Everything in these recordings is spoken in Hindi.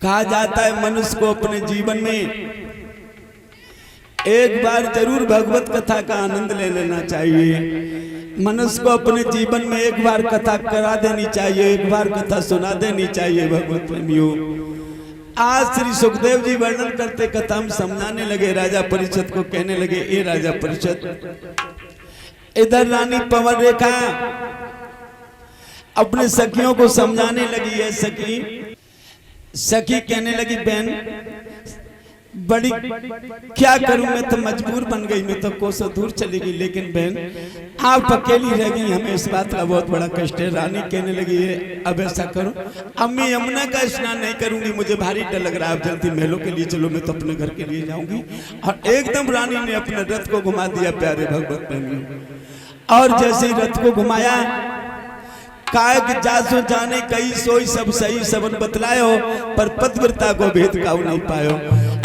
कहा जाता है मनुष्य को अपने जीवन में एक बार जरूर भगवत कथा का आनंद ले लेना चाहिए। मनुष्य को अपने जीवन में एक बार कथा करा देनी चाहिए, एक बार कथा सुना देनी चाहिए। भगवत प्रेमियों, आज श्री सुखदेव जी वर्णन करते कथा हम समझाने लगे। राजा परीक्षित को कहने लगे, ए राजा परीक्षित, इधर रानी पवन रेखा अपने सखियों को समझाने लगी है। सखी कहने लगी, बहन बड़ी क्या करूं, मैं तो मजबूर बन गई, मैं तो कोसों दूर चली गई, लेकिन बहन आप अकेली रह गई, हमें इस बात का बहुत बड़ा कष्ट है। रानी कहने लगी है, अब ऐसा करो, अब मैं यमुना का स्नान नहीं करूंगी, मुझे भारी डर लग रहा है, आप जल्दी महलों के लिए चलो, मैं तो अपने घर के लिए जाऊंगी। और एकदम रानी ने अपने रथ को घुमा दिया प्यारे भगवत प्रेमियों। और जैसे ही रथ को घुमाया, कायक जासो जाने कई सोई सब सही सबन बतलायो, पर पतिव्रता को भेद काऊ नहीं पायो।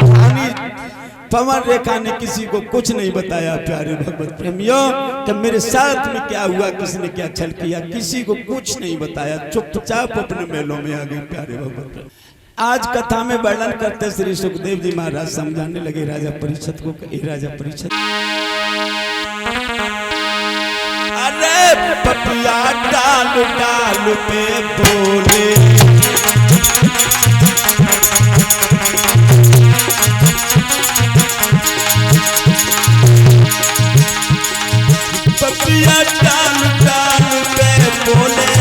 रानी पवन रेखा ने किसी को कुछ नहीं बताया प्यारे भगवत प्रेमियों कि मेरे साथ में क्या हुआ, किसने क्या छल किया, किसी को कुछ नहीं बताया, चुपचाप अपने मेलों में आ गई प्यारे भगवत। आज कथा में वर्णन करते श्री सुखदेव जी महाराज समझाने लगे राजा परीक्षित को, राजा परीक्षित, अरे पपिया डाल डाल पे बोले, पपिया डाल डाल पे बोले,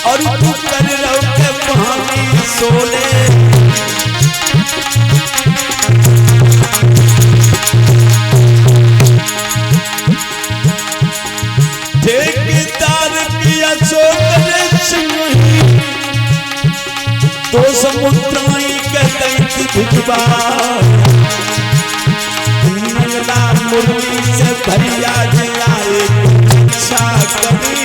और तू कर रहो के पानी सोले। तो समुद्राई कहते भिजवा, नंगला मुरली से भरिया जाए, इच्छा कभी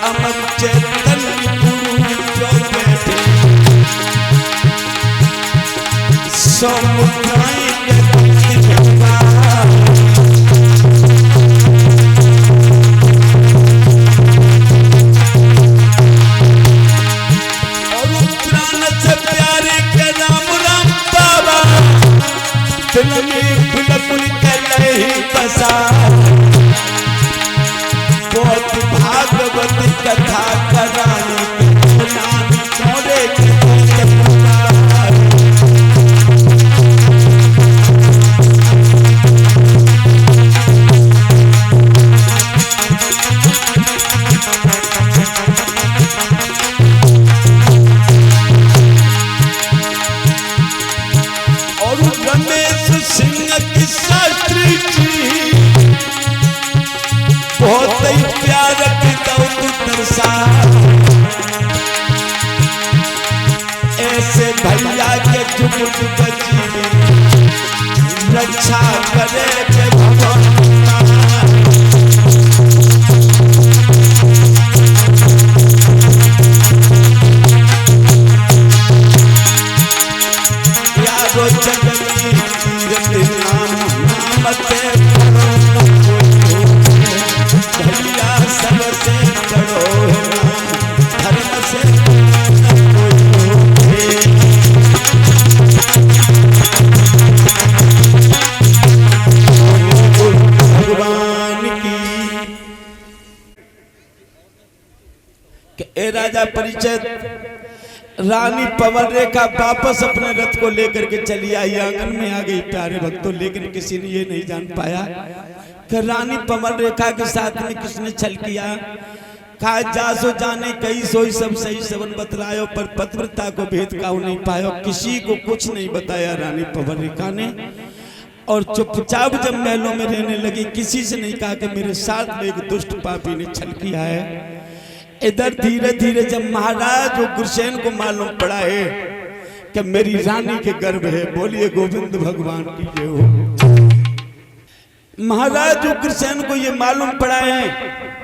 अमर चेतन गुरु जो बैठे, समुद्राई और प्राण से प्यारे के राम राम बाबा, दिल में बिल्कुल कल ही बसा। बहुत भागवत कथा करानी छोड़े और रमेश सिंह की शास्त्री जी बहुत ही प्यार दर्शा, ऐसे भैया के चुप चुप रक्षा करे के भगवान। यादो जगनी नाम नामते भैया सबसे बड़ो धर्म से भगवान की। ए राजा परीक्षित, रानी पवन रेखा वापस अपने रथ को लेकर के चली आई, आंगन में आ गई प्यारे भक्तों। लेकिन किसी ने ये नहीं जान पाया कि रानी पवन रेखा के साथ में किसने छल किया। कहा जासो जाने कई सोई सब सही सबन बतलायो, पर पतिव्रता को भेद काऊ नहीं पायो। किसी को कुछ नहीं बताया रानी पवन रेखा ने, और चुपचाप जब महलों में रहने लगी, किसी से नहीं कहा कि मेरे साथ में एक दुष्ट पापी ने छल किया है। इधर धीरे धीरे जब महाराज उग्रसेन को मालूम पड़ा है कि मेरी रानी के गर्भ है, बोलिए गोविंद भगवान की जय हो। महाराज उग्रसेन को ये मालूम पड़ा है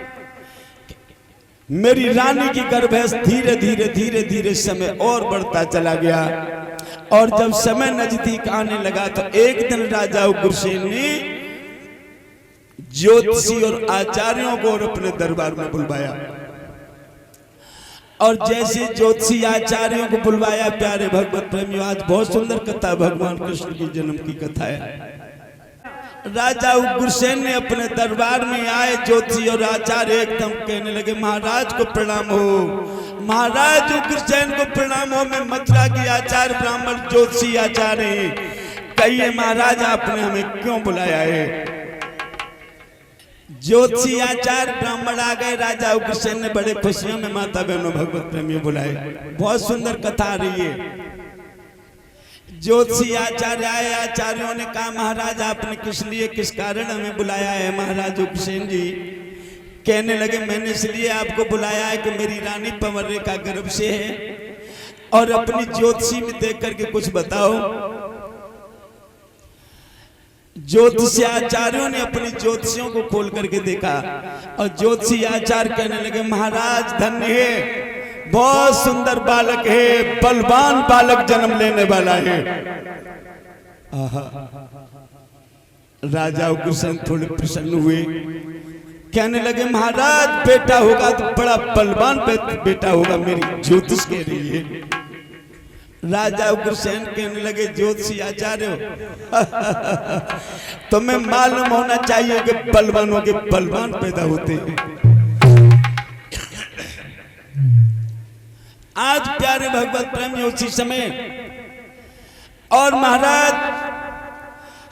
मेरी रानी की गर्भ है। धीरे धीरे धीरे धीरे समय और बढ़ता चला गया और जब समय नजदीक आने लगा तो एक दिन राजा उग्रसेन ने ज्योतिषी और आचार्यों को और अपने दरबार में बुलवाया और जैसे ज्योतिषी आचार्यों को बुलवाया, प्यारे भगवत प्रेमियों, आज बहुत सुंदर कथा भगवान कृष्ण की जन्म की कथा है। राजा उग्रसेन ने अपने दरबार में आए ज्योतिषी और आचार्य एकदम कहने लगे महाराज को प्रणाम हो, महाराज उग्रसेन को प्रणाम हो। मैं मथुरा की आचार्य ब्राह्मण ज्योतिषी आचार्य, कहिए महाराज आपने हमें क्यों बुलाया है। ज्योतिषी आचार्य ब्राह्मण आ गए, राजा उग्रसेन ने बड़े खुशियों में माता बहनों भगवत प्रेमियों बुलाए। बहुत सुंदर कथा आ रही है। ज्योतिषी आचार्य आए, आचार्यों ने कहा महाराज आपने किस लिए किस कारण हमें बुलाया है। महाराज उग्रसेन जी कहने लगे मैंने इसलिए आपको बुलाया है कि मेरी रानी पवनरेखा का गर्भ से है और अपनी ज्योतिषी में देख करके कुछ बताओ। ज्योतिषी आचार्यों ने अपनी ज्योतिषियों को खोल करके देखा और ज्योतिषी आचार्य कहने लगे महाराज धन्य है, बहुत सुंदर बालक है, बलवान बालक जन्म लेने वाला है। राजा उग्रसेन थोड़े प्रसन्न हुए, कहने लगे महाराज बेटा होगा तो बड़ा बलवान बेटा होगा, मेरी ज्योतिष कह रही है। राजा उग्रसेन कहने लगे ज्योतिषी आचार्य तुम्हें मालूम होना चाहिए कि बलवानों के बलवान पैदा होते हैं। आज प्यारे भगवत प्रेमी उसी समय और महाराज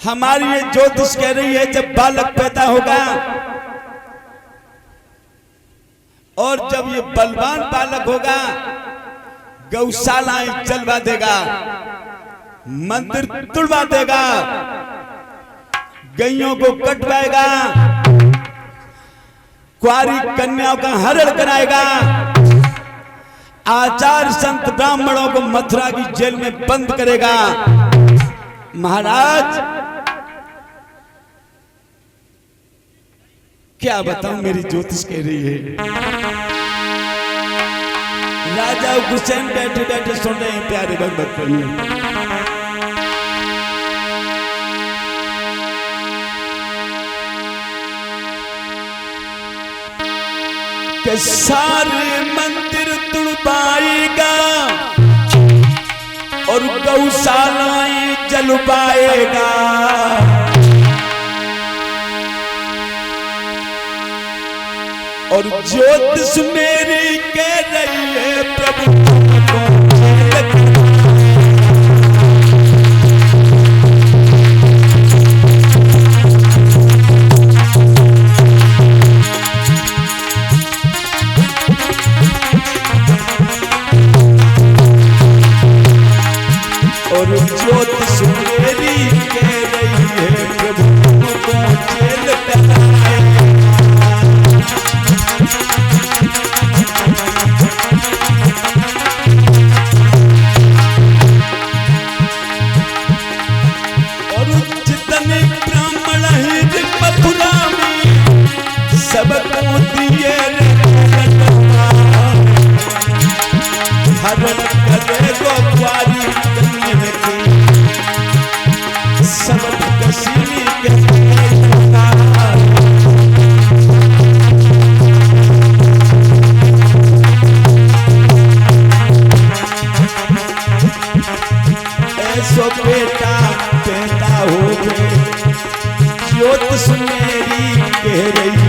हमारी ये ज्योतिष कह रही है जब बालक पैदा होगा और जब ये बलवान बालक होगा गौशालाएं जलवा देगा, मंदिर तुड़वा देगा, गैयों को कटवाएगा, कुंवारी कन्याओं का हरण कराएगा, आचार्य संत ब्राह्मणों को मथुरा की जेल में बंद करेगा। महाराज क्या बताऊं, मेरी ज्योतिष कह रही है। राजा उग्रसेन बैठे बैठे सुन रहे हैं प्यारे भगवत प्रेमी। के सारे मंदिर तुड़वाएगा और गौशालाएं जलवाएगा, और ज्योतिष मेरी कह रही है प्रभु और ज्योतिष मेरी कह रही है प्रभु को जेल कराए। सबको दिए हरण करे गो कुंवारी कन्या की, सब कसीनी के ऐसो बेटा पैदा हो गए, ज्योतिष मेरी कह रही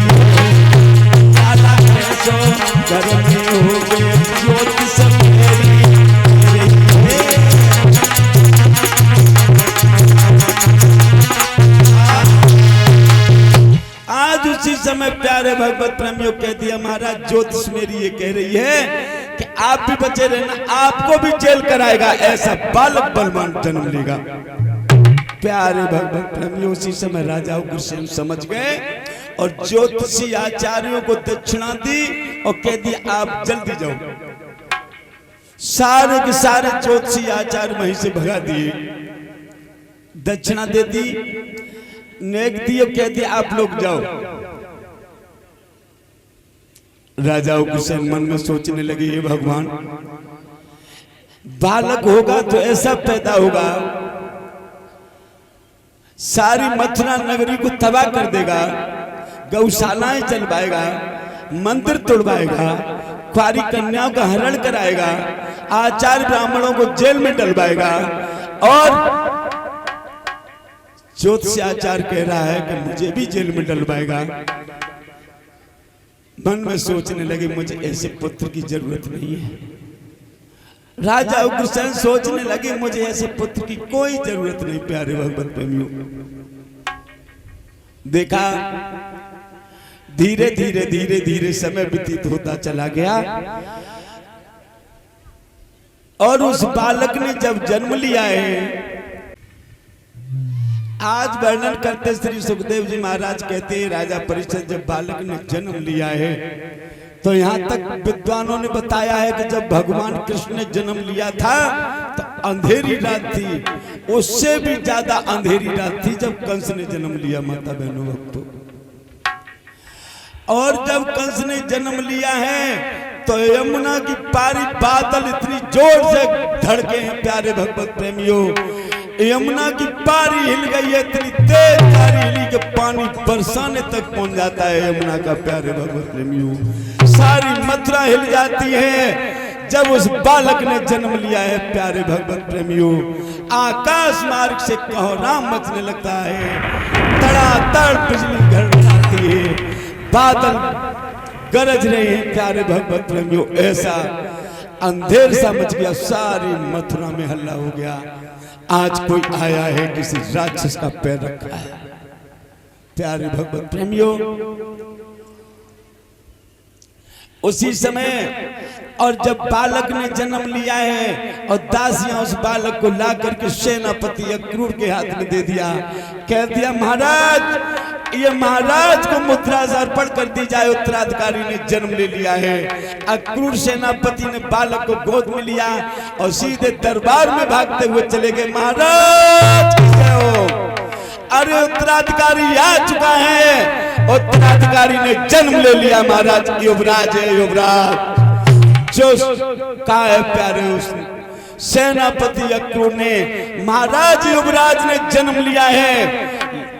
घर में हो गए, ज्योतिष मेरी आज उसी समय प्यारे भगवत प्रेमियों कह दिया महाराज ज्योतिष मेरी ये कह रही है कि आप भी बचे रहना, आपको भी जेल कराएगा, ऐसा बालक बलवान जन्म लेगा। प्यारे भगवत प्रेमियों उसी समय राजा उग्रसेन समझ गए और ज्योतिषी आचार्यों को दक्षिणा दी और कह दिया आप जल्दी जाओ। सारे के सारे ज्योतिषी आचार्य वहीं से भगा दिए, दक्षिणा दे दी, नेक दी और कह दिया आप लोग जाओ। राजा उग्रसेन मन में सोचने लगे ये भगवान, बालक होगा तो ऐसा पैदा होगा सारी मथुरा नगरी को तबाह कर देगा, गौशालाएं चलवाएगा, मंदिर तोड़वाएगा, कुंवारी कन्याओं का हरण कराएगा, आचार्य ब्राह्मणों को जेल में डलवाएगा। और ज्योतिष आचार्य कह रहा है कि मुझे भी जेल में डलवाएगा। मन में सोचने लगे मुझे ऐसे पुत्र की जरूरत नहीं है। राजा उग्रसेन सोचने लगे मुझे ऐसे पुत्र की कोई जरूरत नहीं। प्यारे भगवत प्रेमियों, देखा धीरे धीरे धीरे धीरे समय व्यतीत होता चला गया और उस बालक ने जब जन्म लिया है, आज वर्णन करते श्री सुखदेव जी महाराज कहते हैं राजा परीक्षित जब बालक ने जन्म लिया है तो यहाँ तक विद्वानों ने बताया है कि जब भगवान कृष्ण ने जन्म लिया था तो अंधेरी रात थी, उससे भी ज्यादा अंधेरी रात थी जब कंस ने जन्म लिया। माता बहनों भक्तों, और जब कंस ने जन्म लिया है तो यमुना की पारी बादल इतनी जोर से धड़के हैं। प्यारे भगवत प्रेमियों, यमुना की पारी हिल गई है, इतनी तेज पारी हिली कि पानी बरसाने तक पहुंच जाता है यमुना का। प्यारे भगवत प्रेमियों, सारी मथुरा हिल जाती है जब उस बालक ने जन्म लिया है। प्यारे भगवत प्रेमियों, आकाश मार्ग से कोहराम मचने लगता है, तड़ातड़ बिजली गड़गड़ाती है, बादल गरज रहे हैं। प्यारे भगवत प्रेमियों, ऐसा अंधेर सा मच गया, सारी मथुरा में हल्ला हो गया। आज कोई आया है, किसी राक्षस का पैर रखा है। प्यारे भगवत प्रेमियों, उसी समय और जब बालक ने जन्म लिया है और दासियां उस बालक को ला करके सेनापति अक्रूर के हाथ में दे दिया, कह दिया महाराज ये महाराज को मुद्रा से अर्पण कर दी जाए, उत्तराधिकारी ने जन्म ले लिया है। अक्रूर सेनापति ने बालक को गोद में लिया और सीधे दरबार में भागते हुए चले गए। महाराज हो, अरे उत्तराधिकारी आ चुका है, उत्तराधिकारी ने जन्म ले लिया। महाराज युवराज है, युवराज जो कहा है प्यारे उसने सेनापति अक्रूर ने, महाराज युवराज ने जन्म लिया है।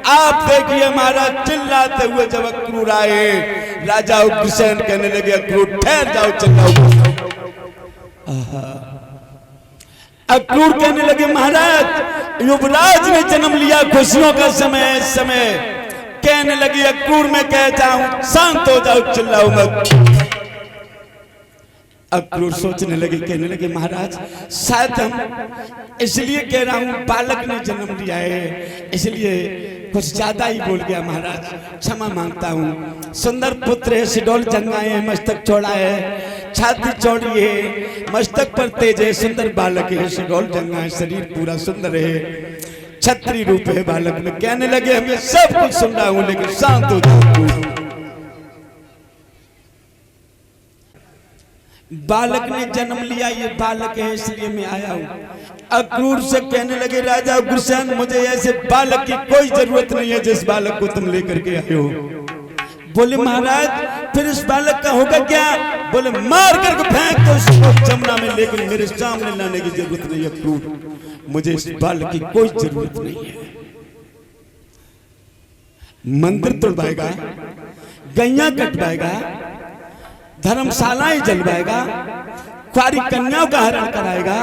आप देखिए महाराज चिल्लाते हुए जब अक्रूर आए, राजा उग्रसेन कहने लगे अक्रूर ठहर जाओ, चिल्लाओ। अक्रूर कहने लगे महाराज युवराज ने जन्म लिया, खुशियों का समय इस समय। कहने लगी अक्रूर मैं कहता हूं शांत हो जाओ, चिल्लाओ मत। अक्रूर सोचने लगे, कहने लगे महाराज शायद हम इसलिए कह रहा हूं बालक ने जन्म लिया है इसलिए कुछ ज्यादा ही बोल गया महाराज, क्षमा मांगता हूं। सुंदर पुत्र है, सिडोल जंगाए है, मस्तक चौड़ा है, छाती चौड़ी है, मस्तक पर तेज है, सुंदर बालक है, सिडोल जंगा है, शरीर पूरा सुंदर है, छत्री रूप है बालक में। कहने लगे हमें सब कुछ सुन रहा हूं लेकिन शांत हो जाओ। बालक ने जन्म लिया, ये बालक है इसलिए मैं आया हूं। अक्रूर से कहने लगे राजा उग्रसेन मुझे ऐसे बालक की कोई जरूरत नहीं है जिस बालक को तुम लेकर के आए हो। बोले महाराज फिर इस बालक का होगा क्या? बोले मार करके फेंक दो उसको जमुना में, लेकिन मेरे सामने लाने की जरूरत नहीं है अक्रूर, मुझे इस बालक की कोई जरूरत नहीं है। मंदिर तोड़वाएगा, गैया कटवाएगा, धर्मशालाएं जलवाएगा, कुंवारी कन्याओं का हरण कराएगा,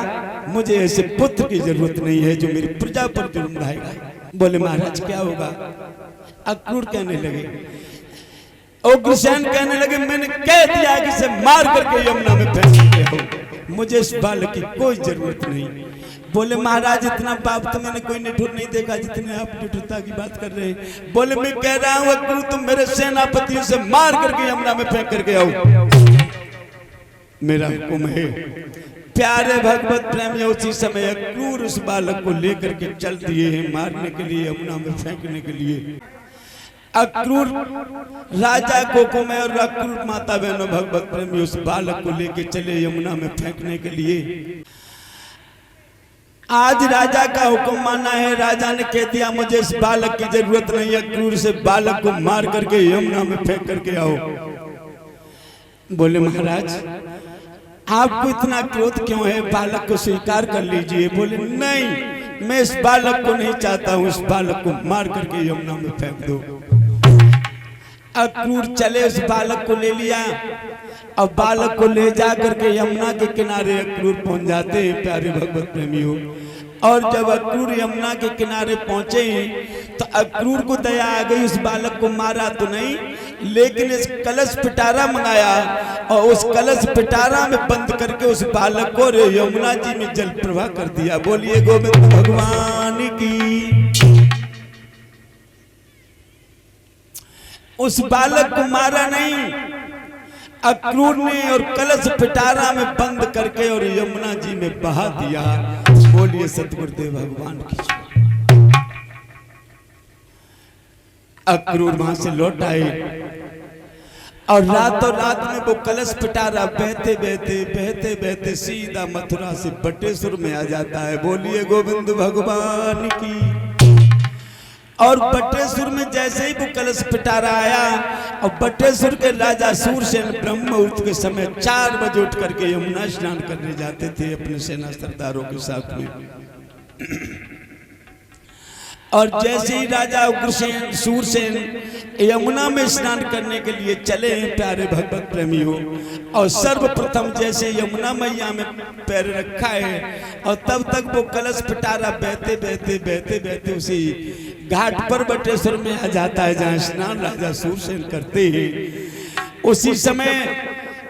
मुझे ऐसे पुत्र की जरूरत नहीं है जो मेरी प्रजा पर जुल्म ढाएगा। बोले महाराज क्या होगा? अक्रूर कहने लगे, उग्रसेन कहने लगे मैंने कह दिया कि इसे मार करके यमुना में फेंक दिया हो, मुझे इस बालक की कोई जरूरत नहीं। बोले महाराज इतना पाप तो मैंने कोई निठुर नहीं देखा जितने आप निठुरता की बात कर रहे हैं। बोले मैं कह रहा हूं अक्रूर तुम मेरे सेनापतियों से मार करके यमुना में फेंक करके आओ, मेरा हुक्म है। प्यारे भगवत प्रेमी उसी समय अक्रूर उस बालक को लेकर के चल दिए हैं मारने के लिए, यमुना में फेंकने के लिए। अक्रूर राजा कोकुमे और अक्रूर माता बहनों भगवत प्रेमी उस बालक को लेके चले यमुना में फेंकने के लिए। आज राजा का हुक्म माना है, राजा ने कह दिया मुझे इस बालक की जरूरत नहीं है, अक्रूर से बालक को मार करके यमुना में फेंक करके आओ। बोले महाराज आपको इतना क्रोध क्यों है, बालक को स्वीकार कर लीजिए। बोले नहीं, मैं इस बालक को नहीं चाहता हूं, इस बालक को मार करके यमुना में फेंक दो। अक्रूर चले, उस बालक को ले लिया और बालक को ले जा करके यमुना के किनारे अक्रूर पहुंच जाते हैं प्यारे भगवत प्रेमियों। और जब अक्रूर यमुना के किनारे पहुंचे तो अक्रूर को दया आ गई, उस बालक को मारा तो नहीं लेकिन इस कलश पिटारा मंगाया और उस कलश पिटारा में बंद करके उस बालक को यमुना जी में जल प्रवाह कर दिया। बोलिए गोविंद भगवान की। उस बालक को मारा नहीं, अक्रूर ने और कलश पिटारा में बंद करके और यमुना जी में बहा दिया। बोलिए सतगुरुदेव भगवान की। अक्रूर वहां से लौट आए और रातों रात में वो कलश पिटारा बहते बहते बहते बहते सीधा मथुरा से बटेश्वर में आ जाता है। बोलिए गोविंद भगवान की। और बटेश्वर में जैसे ही वो कलश पिटारा आया और बटेश्वर के राजा सूरसेन ब्रह्म मुहूर्त के समय 4 बजे उठ करके यमुना स्नान करने जाते थे अपने सेना सरदारों के साथ में। और जैसे ही राजा उग्रसेन सूरसेन यमुना में स्नान करने के लिए चले हैं प्यारे भगवत प्रेमियों, और सर्वप्रथम जैसे यमुना मैया में पैर रखा है और तब तक वो कलश पिटारा बहते बहते बहते बहते उसी घाट पर बटेश्वर में आ जाता है जहाँ स्नान राजा सूरसेन करते हैं। उसी समय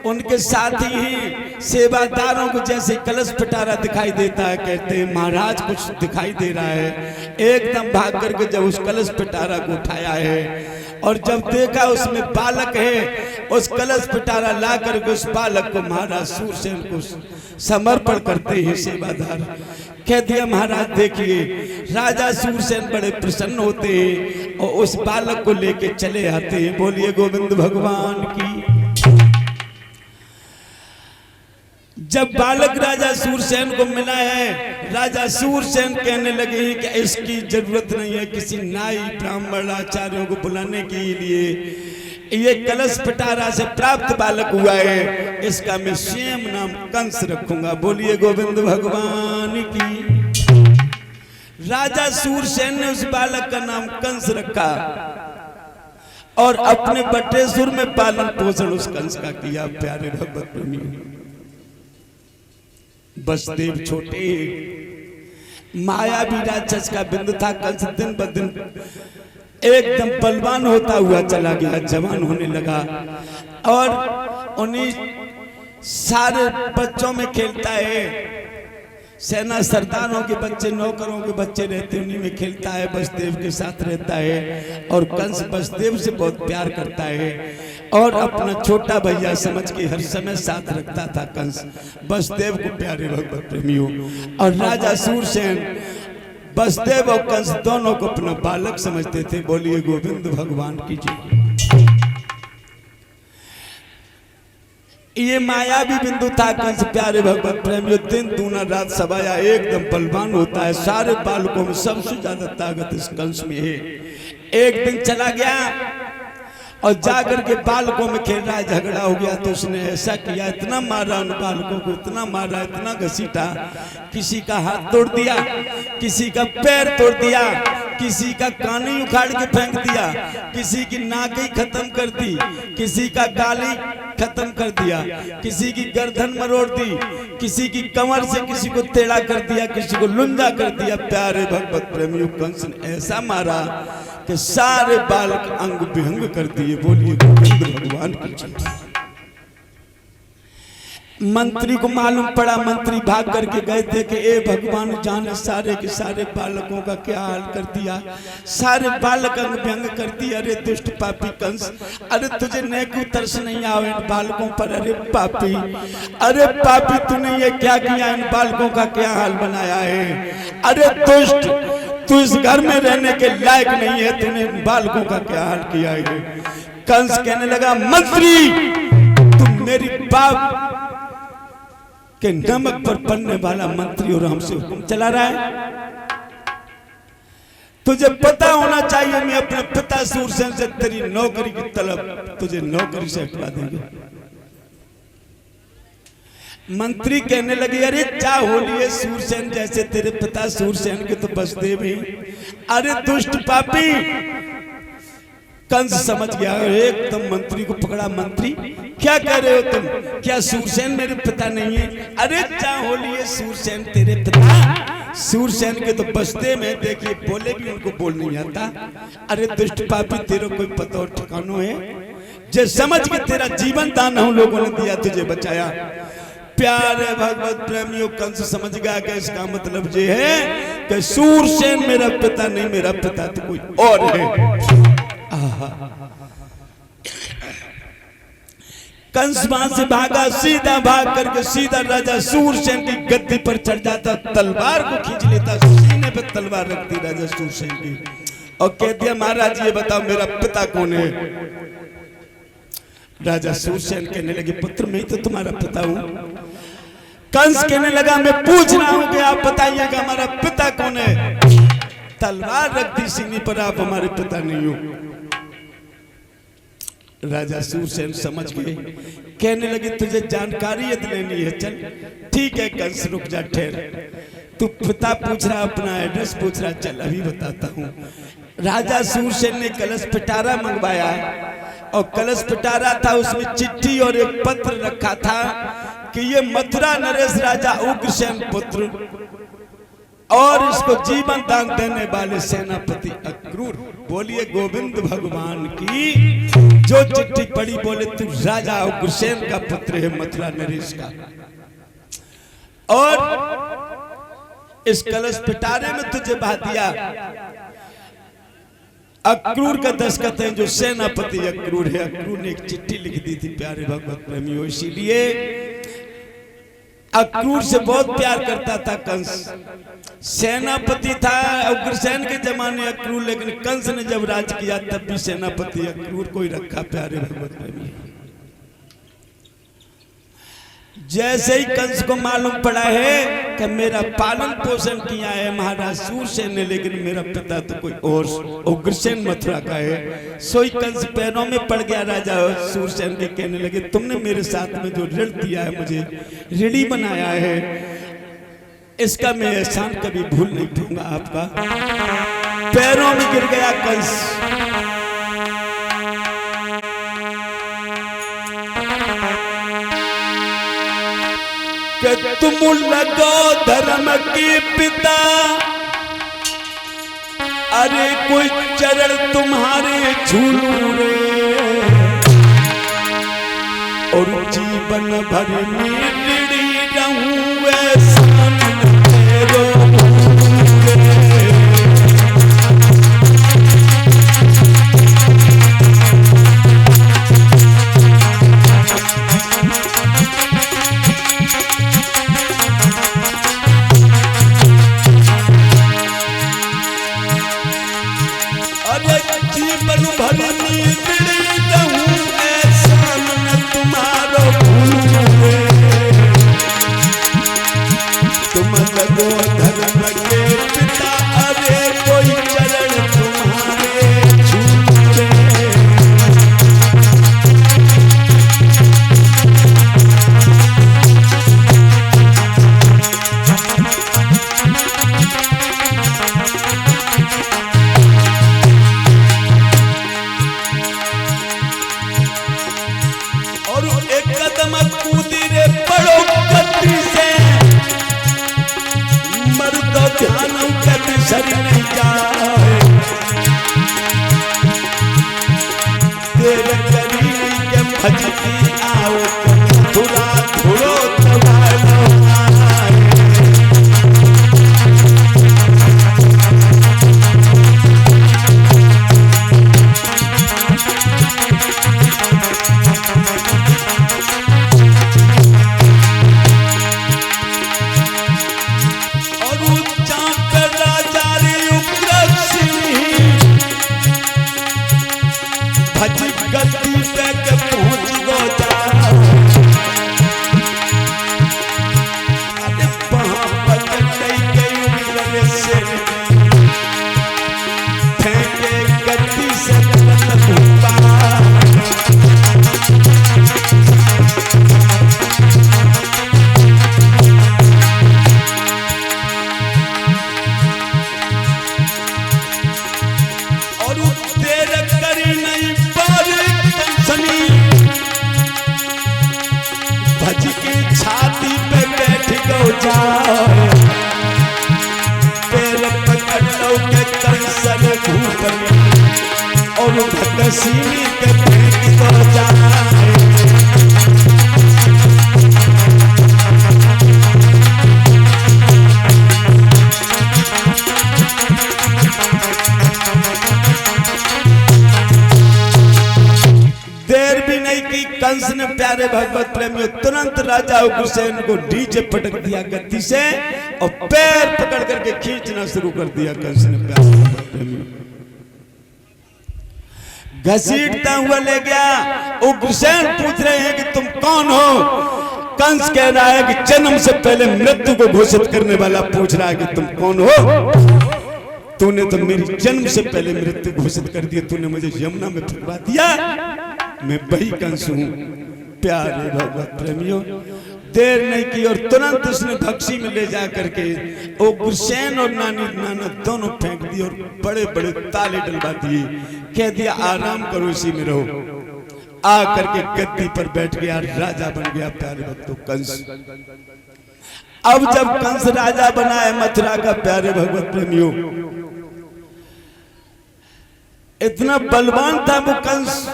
उनके साथ ही सेवादारों को जैसे कलश पिटारा दिखाई देता है, कहते हैं महाराज कुछ दिखाई दे रहा है। एकदम भाग करके जब उस कलश पिटारा को उठाया है और जब देखा उसमें बालक है, उस कलश पिटारा ला करके उस बालक को महाराज सूरसेन को समर्पण करते हैं सेवादार। कह दिया महाराज देखिए, राजा सूरसेन बड़े प्रसन्न होते हैं और उस बालक को लेके चले आते हैं। बोलिए गोविंद भगवान की। जब बालक राजा सूरसेन को मिला है, राजा सूरसेन कहने लगे हैं कि इसकी जरूरत नहीं है किसी नाई ब्राह्मण आचार्यों को बुलाने के लिए, ये कलश पिटारा से प्राप्त बालक हुआ है, इसका मैं स्वयं नाम कंस रखूंगा। बोलिए गोविंद भगवान की। राजा सूरसेन ने उस बालक का नाम कंस रखा और अपने बटेश्वर में पालन पोषण उस कंस का किया। प्यारे भगवत प्रेमी, बसदेव छोटे मायावी राक्षस का बिंदु था। कंस दिन ब दिन एकदम बलवान होता हुआ चला गया, जवान होने लगा और उन्हीं सारे बच्चों में खेलता है। सेना सरदारों के बच्चे, नौकरों के बच्चे रहते उन्हीं में खेलता है, बसदेव के साथ रहता है और कंस बसदेव से बहुत प्यार करता है और अपना छोटा भैया समझ के हर समय साथ रखता था कंस बसदेव को। प्यारे भगवत प्रेमियों, और राजा सूरसेन बसदेव और कंस दोनों को अपना बालक समझते थे। बोलिए गोविंद भगवान की जय। ये मायावी बिंदु था कंस। प्यारे भगवत प्रेमियों, दिन दूना रात सवाया, एकदम बलवान होता है। सारे बालकों में सबसे ज्यादा ताकत इस कंस में है। एक दिन चला गया और जाकर के बालकों में खेल रहा है, झगड़ा हो गया तो उसने ऐसा किया, इतना मारा उन बालकों को, इतना मारा, इतना घसीटा, किसी का हाथ तोड़ दिया, किसी का पैर तोड़ दिया, किसी का कान ही उखाड़ के फेंक दिया, किसी की नाक ही खत्म कर दी, किसी का गाल ही खत्म कर दिया, किसी की गर्दन मरोड़ दी, किसी की कमर से किसी को टेढ़ा कर दिया, किसी को लुंजा कर दिया। प्यारे भगवत प्रेमियों, कंस ने ऐसा मारा कि सारे बालक अंग विहंग कर दिए। बोलिए गोविंद भगवान की जय। मंत्री को मालूम पड़ा, मंत्री भाग करके गए थे कि ए भगवान जाने सारे के सारे बालकों का क्या हाल कर दिया, सारे बालक अंग व्यंग कर दिया। अरे दुष्ट पापी कंस, अरे तुझे नेकी तरस नहीं आवे इन बालकों पर। अरे पापी, अरे पापी, तूने ये क्या किया, इन बालकों का क्या हाल बनाया है। अरे दुष्ट, तू इस घर में रहने के लायक नहीं है, तूने बालकों का क्या हाल किया है। कंस कहने लगा, मंत्री तुम मेरी बाप के नमक पर पड़ने वाला मंत्री और हमसे हुक्म चला रहा है। तुझे पता होना चाहिए मैं अपने पिता सूरसेन से तेरी नौकरी की तलब तुझे नौकरी से हटवा देंगे। मंत्री कहने लगे, अरे क्या होली है सूरसेन जैसे तेरे पिता सूरसेन के तो बसते भी। अरे दुष्ट पापी। कंस समझ गया, एकदम मंत्री को पकड़ा। मंत्री क्या कह रहे हो तुम, क्या सूरसेन मेरे पिता नहीं है? अरे क्या होली है सूरसेन तेरे पिता सूरसेन के तो बसते में, देखिए बोले भी उनको बोल नहीं आता। अरे दुष्ट पापी तेरे कोई पता और ठिकानो है? जे समझ के तेरा जीवन दान हम लोगों ने दिया, तुझे बचाया। प्यारे भगवत प्रेमियों, कंस समझ गया कि इसका मतलब ये है कि सूरसेन मेरा पिता नहीं, मेरा पिता तो कोई और है। कंस वहां से भागा, सीधा भाग करके सीधा राजा सूरसेन की गद्दी पर चढ़ जाता, तलवार को खींच लेता, सीने पे तलवार रखती राजा सूरसेन की और कह दिया, महाराज ये बताओ मेरा पिता कौन है? राजा सूरसेन कहने लगे, पुत्र मैं तो तुम्हारा पिता हूं। कंस कहने लगा, मैं पूछ रहा हूं कि आप बताइएगा हमारा पिता कौन है? तलवार रख दी सीने पर, आप हमारे पिता नहीं हो। राजा सूरसेन समझ गए, कहने लगे तुझे जानकारी यदि लेनी है चल ठीक है कंस, रुक जा ठहर। तू पिता पूछ रहा, अपना एड्रेस पूछ रहा, चल अभी बताता हूँ। राजा सूरसेन ने कलश पिटारा मंगवाया और कलश पिटारा था, उसमें चिट्ठी और एक पत्र रखा था कि ये मथुरा नरेश राजा उग्रसेन पुत्र और इसको जीवन दान देने वाले सेनापति अक्रूर। बोलिए गोविंद भगवान की। जो चिट्ठी पढ़ी बोले तू राजा उग्रसेन का पुत्र है, मथुरा नरेश का। और इस कलश पिटारे में तुझे बहा दिया अक्रूर का दस्तखत है, जो सेनापति अक्रूर है। अक्रूर ने एक चिट्ठी लिख दी थी प्यारे भगवत प्रेमियों, इसीलिए अक्रूर से बहुत प्यार करता था कंस। सेनापति था उग्रसेन के जमाने अक्रूर, लेकिन कंस ने जब राज किया तब भी सेनापति अक्रूर को ही रखा प्यारे भगवत प्रेमी। जैसे ही कंस को मालूम पड़ा है कि मेरा पालन पोषण किया है महाराज सूरसेन ने, लेकिन मेरा पिता तो कोई और उग्रसेन मथुरा का है, सोई कंस पैरों में पड़ गया। राजा सूरसेन के कहने लगे, तुमने मेरे साथ में जो ऋण दिया है, मुझे ऋणी बनाया है, इसका मैं एहसान कभी भूल नहीं पाऊंगा आपका। पैरों में गिर गया कंस। कि तुम लगो धर्म के पिता, अरे कोई चरण तुम्हारे छूलूं रे, और जीवन भर में ऋणी रहूं एहसान तेरो और देर में फेंके गद्दी से पलक भूपा। और देर करी नहीं पर कंसनी भज की छाती पे बैठ गो जाए। पैर पकड़ लो के कंसल धूप में और भगसीनी के फेंक दो जाए। देर भी नहीं की कंस ने प्यारे भगवत प्रेमियों तुरंत राजा उग्रसेन को नीचे पटक दिया गद्दी से और पैर पकड़ करके खींचना शुरू कर दिया कंस ने प्यारे भगवत प्रेमियों। घसीटता हुआ ले गया। उग्रसेन पूछ रहे हैं कि तुम कौन हो? कंस कह रहा है कि जन्म से पहले मृत्यु को घोषित करने वाला पूछ रहा है कि तुम कौन हो? तूने तो मेरी जन्म से पहले मृत्यु घोषित कर दिया, तूने मुझे यमुना में फेंकवा दिया। मैं वही कंस हूं। प्यारे भगवत प्रेमियों, देर नहीं की और तुरंत उसने भक्सी में ले जा करके उग्रसेन और नाना दोनों फेंक दिए और बड़े बड़े ताले डलवा दिए। कह दिया आराम करो, इसी में रहो। आ करके गद्दी पर बैठ गया, राजा बन गया। प्यारे भक्तों, कंस अब जब कंस राजा बना है मथुरा का, प्यारे भगवत प्रेमियों, इतना बलवान था वो कंस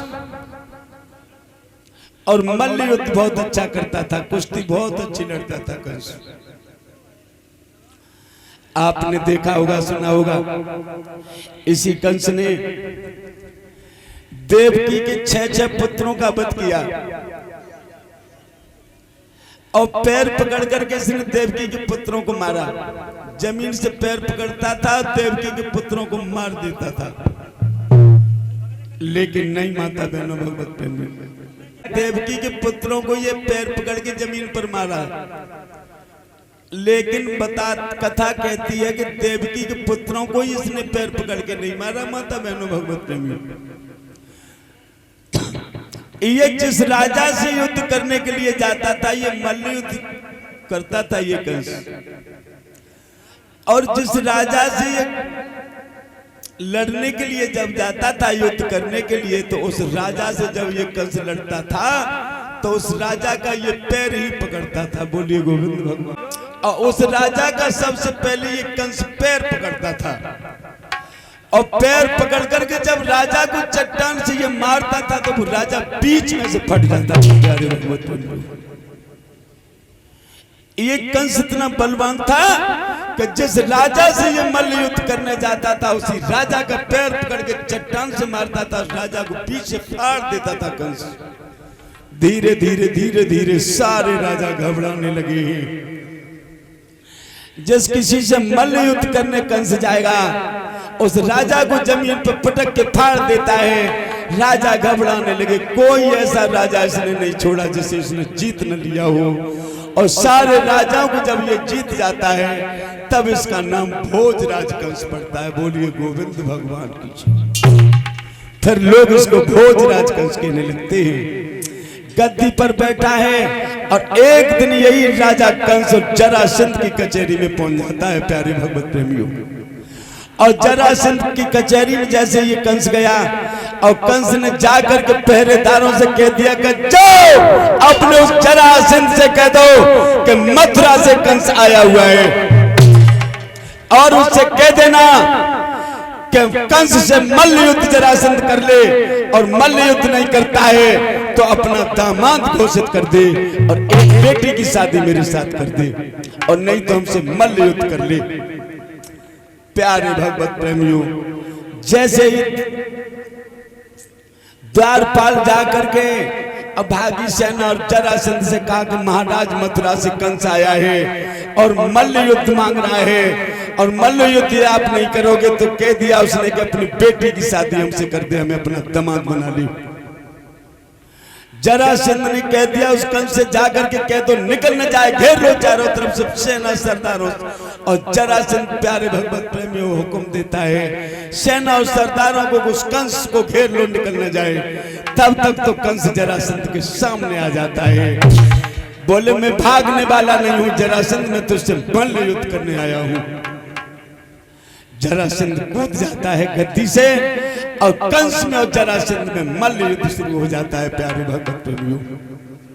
और मल्ल युद्ध बहुत अच्छा करता था, कुश्ती बहुत अच्छी लड़ता था कंस। आपने देखा होगा, सुना होगा, इसी कंस ने देवकी के 6 पुत्रों का वध किया और पैर पकड़ करके इसने देवकी के पुत्रों को मारा। जमीन से पैर पकड़ता था, देवकी के पुत्रों को मार देता था। लेकिन नहीं माता बहनों, भगवत प्रेम, देवकी के पुत्रों को ये पैर पकड़ के जमीन पर मारा। लेकिन कथा कहती है कि देवकी के पुत्रों को ही इसने पैर पकड़ के नहीं मारा। माता बहनों, भगवत प्रेमियों, ये जिस राजा से युद्ध करने के लिए जाता था, ये मल्ल युद्ध करता था ये कंस। और जिस राजा से ये लड़ने के लिए जब जाता था, युद्ध करने के लिए, तो उस राजा से जब ये कंस लड़ता था तो उस राजा का ये पैर ही पकड़ता था। बोलिए गोविंद भगवान। और उस राजा का सबसे पहले ये कंस पैर पकड़ता था और पैर पकड़ करके जब राजा को चट्टान से ये मारता था तो वो राजा बीच में से फट जाता था। प्यारे भगवत, ये कंस इतना बलवान था कि जिस राजा से ये मल्ल युद्ध करने जाता था, उसी राजा का पैर पकड़ के चट्टान से मारता था, राजा को पीछे फाड़ देता था कंस। धीरे धीरे धीरे धीरे सारे राजा घबराने लगे। जिस किसी से मल्ल युद्ध करने कंस जाएगा, उस राजा को जमीन पर पटक के फाड़ देता है। राजा घबराने लगे। कोई ऐसा राजा इसने नहीं छोड़ा जिसे इसने जीत न लिया हो। और सारे राजाओं को जब ये जीत जाता है तब इसका नाम भोजराज कंस पड़ता है। बोलिए गोविंद भगवान की। फिर लोग इसको भोजराज कंस कहने लगते हैं। गद्दी पर बैठा है और एक दिन यही राजा कंस जरासंध की कचहरी में पहुंच जाता है। प्यारे भगवत प्रेमियों, और जरासंध की कचहरी में जैसे ये कंस गया और कंस ने जाकर के पहरेदारों से कह दिया कि जाओ अपने उस जरासंध से कह दो कि मथुरा से कंस आया हुआ है और उससे कह देना कि कंस से मल्ल युद्ध जरासंध कर ले, और मल्ल युद्ध नहीं करता है तो अपना दामाद घोषित कर दे और एक बेटी की शादी मेरे साथ कर दे, और नहीं तो हमसे मल्ल युद्ध कर ले। प्यारे भगवत प्रेमियों, जैसे ही द्वारपाल जाकर के अभागी सेना और जरासंध से कहा कि महाराज मथुरा से कंस आया है और मल्ल युद्ध मांग रहा है, और मल्ल युद्ध आप नहीं करोगे तो कह दिया उसने कि अपनी बेटी की शादी हमसे कर दे, हमें अपना दामाद बना ली। जरासंध ने कह दिया उस कंस से जाकर के कह दो निकल न जाए, घेर लो चारों तरफ से सेना सरदारों। और जरासंध प्यारे भगवत प्रेमियों हुक्म देता है सेना और सरदारों को उस कंस को घेर लो, निकल न जाए। तब तक तो कंस जरासंध के सामने आ जाता है, बोले मैं भागने वाला नहीं हूं जरासंध, मैं तुझसे मल्ल युद्ध करने आया हूं। जरासंध कूद जाता है गद्दी से और कंस में और जरासंध में मल्ल युद्ध शुरू हो जाता है प्यारे भगवत प्रेमियों।